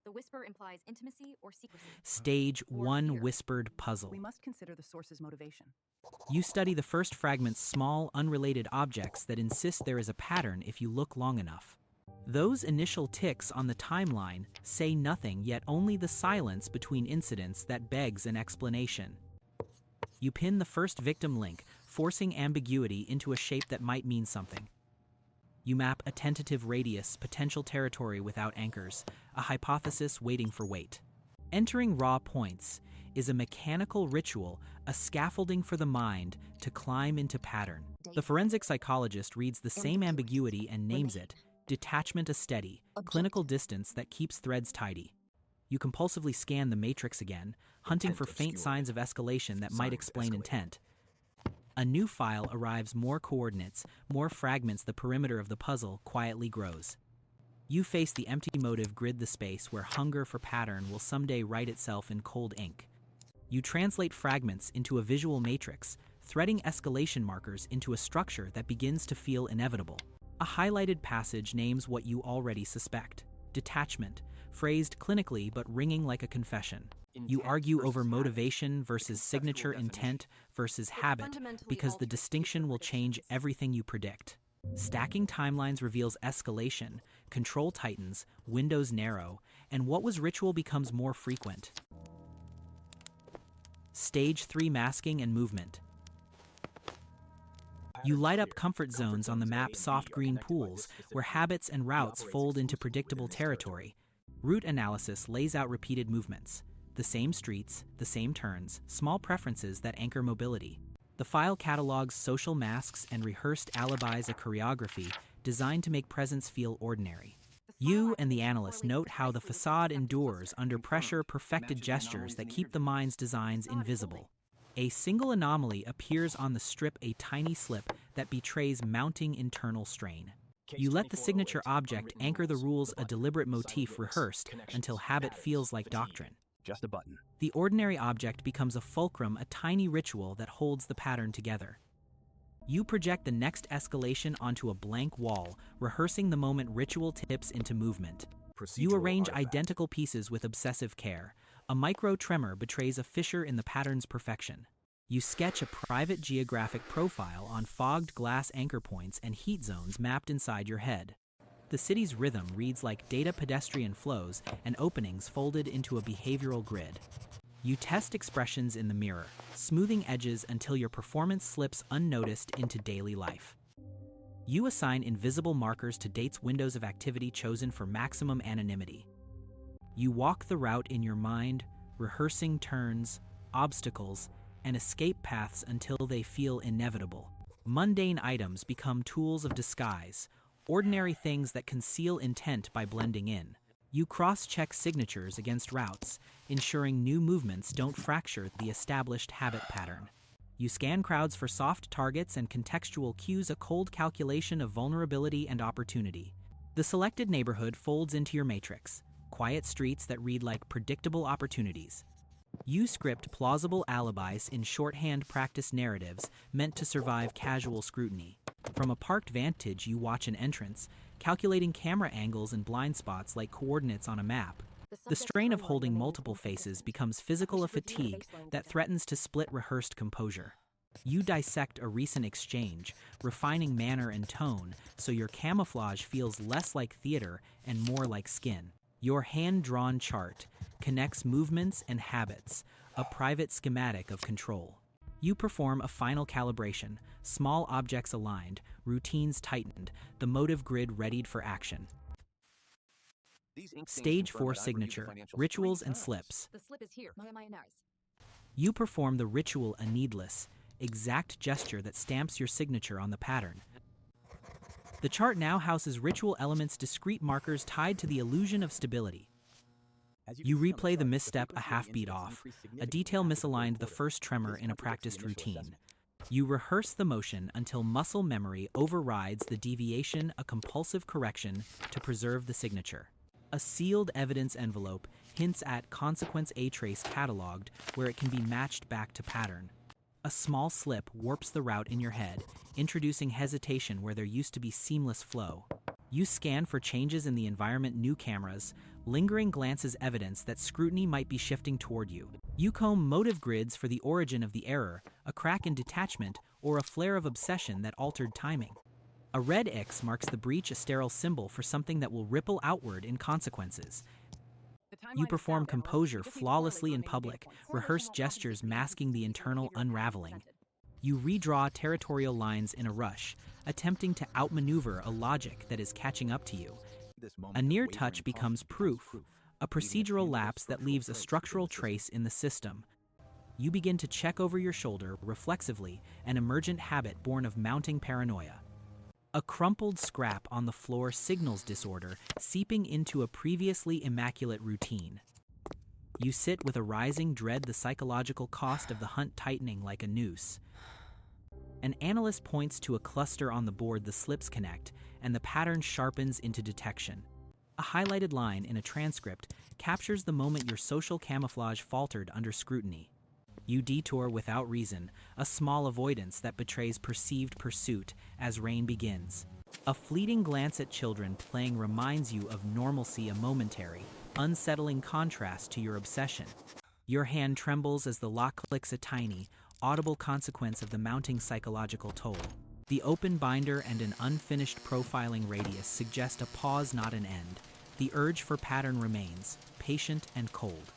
The whisper implies intimacy or secrecy. Stage 1 Whispered Puzzle. We must consider the source's motivation. You study the first fragment's small, unrelated objects that insist there is a pattern if you look long enough. Those initial ticks on the timeline say nothing, yet only the silence between incidents that begs an explanation. You pin the first victim link, forcing ambiguity into a shape that might mean something. You map a tentative radius, potential territory without anchors, a hypothesis waiting for weight. Entering raw points is a mechanical ritual, a scaffolding for the mind to climb into pattern. The forensic psychologist reads the same ambiguity and names it detachment, a steady, clinical distance that keeps threads tidy. You compulsively scan the matrix again, hunting for faint signs of escalation that might explain intent. A new file arrives, more coordinates, more fragments. The perimeter of the puzzle quietly grows. You face the empty motive grid, the space where hunger for pattern will someday write itself in cold ink. You translate fragments into a visual matrix, threading escalation markers into a structure that begins to feel inevitable. A highlighted passage names what you already suspect: detachment, phrased clinically but ringing like a confession. You argue over motivation versus signature, intent versus habit, because the distinction will change everything you predict. Stacking timelines reveals escalation, control tightens, windows narrow, and what was ritual becomes more frequent. Stage 3 Masking and Movement. You light up comfort zones on the map, soft green pools, where habits and routes fold into predictable territory. Route analysis lays out repeated movements. The same streets, the same turns, small preferences that anchor mobility. The file catalogs social masks and rehearsed alibis, a choreography designed to make presence feel ordinary. You and the analyst note how the facade endures under pressure, perfected gestures that keep the mind's designs invisible. A single anomaly appears on the strip, a tiny slip that betrays mounting internal strain. You let the signature object anchor the rules, a deliberate motif rehearsed until habit feels like doctrine. Just a button. The ordinary object becomes a fulcrum, a tiny ritual that holds the pattern together. You project the next escalation onto a blank wall, rehearsing the moment ritual tips into movement. You arrange identical pieces with obsessive care. A micro tremor betrays a fissure in the pattern's perfection. You sketch a private geographic profile on fogged glass anchor points and heat zones mapped inside your head. The city's rhythm reads like data, pedestrian flows, and openings folded into a behavioral grid. You test expressions in the mirror, smoothing edges until your performance slips unnoticed into daily life. You assign invisible markers to dates, windows of activity chosen for maximum anonymity. You walk the route in your mind, rehearsing turns, obstacles, and escape paths until they feel inevitable. Mundane items become tools of disguise, ordinary things that conceal intent by blending in. You cross-check signatures against routes, ensuring new movements don't fracture the established habit pattern. You scan crowds for soft targets and contextual cues, a cold calculation of vulnerability and opportunity. The selected neighborhood folds into your matrix, quiet streets that read like predictable opportunities. You script plausible alibis in shorthand, practice narratives meant to survive casual scrutiny. From a parked vantage, you watch an entrance, calculating camera angles and blind spots like coordinates on a map. The strain of holding multiple faces becomes physical, a fatigue that threatens to split rehearsed composure. You dissect a recent exchange, refining manner and tone so your camouflage feels less like theater and more like skin. Your hand-drawn chart connects movements and habits, a private schematic of control. You perform a final calibration, small objects aligned, routines tightened, the motive grid readied for action. Stage 4 Signature, Rituals and Slips. The slip is here. You perform the ritual, a needless, exact gesture that stamps your signature on the pattern. The chart now houses ritual elements, discrete markers tied to the illusion of stability. You replay the misstep a half beat off, a detail misaligned, the first tremor in a practiced routine. You rehearse the motion until muscle memory overrides the deviation, a compulsive correction to preserve the signature. A sealed evidence envelope hints at consequence, a trace cataloged where it can be matched back to pattern. A small slip warps the route in your head, introducing hesitation where there used to be seamless flow. You scan for changes in the environment, new cameras, lingering glances evidence that scrutiny might be shifting toward you. You comb motive grids for the origin of the error, a crack in detachment, or a flare of obsession that altered timing. A red X marks the breach, a sterile symbol for something that will ripple outward in consequences. You perform composure flawlessly in public, rehearse gestures masking the internal unraveling. You redraw territorial lines in a rush, attempting to outmaneuver a logic that is catching up to you. A near touch becomes proof, a procedural lapse that leaves a structural trace in the system. You begin to check over your shoulder reflexively, an emergent habit born of mounting paranoia. A crumpled scrap on the floor signals disorder, seeping into a previously immaculate routine. You sit with a rising dread, the psychological cost of the hunt tightening like a noose. An analyst points to a cluster on the board, the slips connect, and the pattern sharpens into detection. A highlighted line in a transcript captures the moment your social camouflage faltered under scrutiny. You detour without reason, a small avoidance that betrays perceived pursuit as rain begins. A fleeting glance at children playing reminds you of normalcy, a momentary, unsettling contrast to your obsession. Your hand trembles as the lock clicks, a tiny, audible consequence of the mounting psychological toll. The open binder and an unfinished profiling radius suggest a pause, not an end. The urge for pattern remains, patient and cold.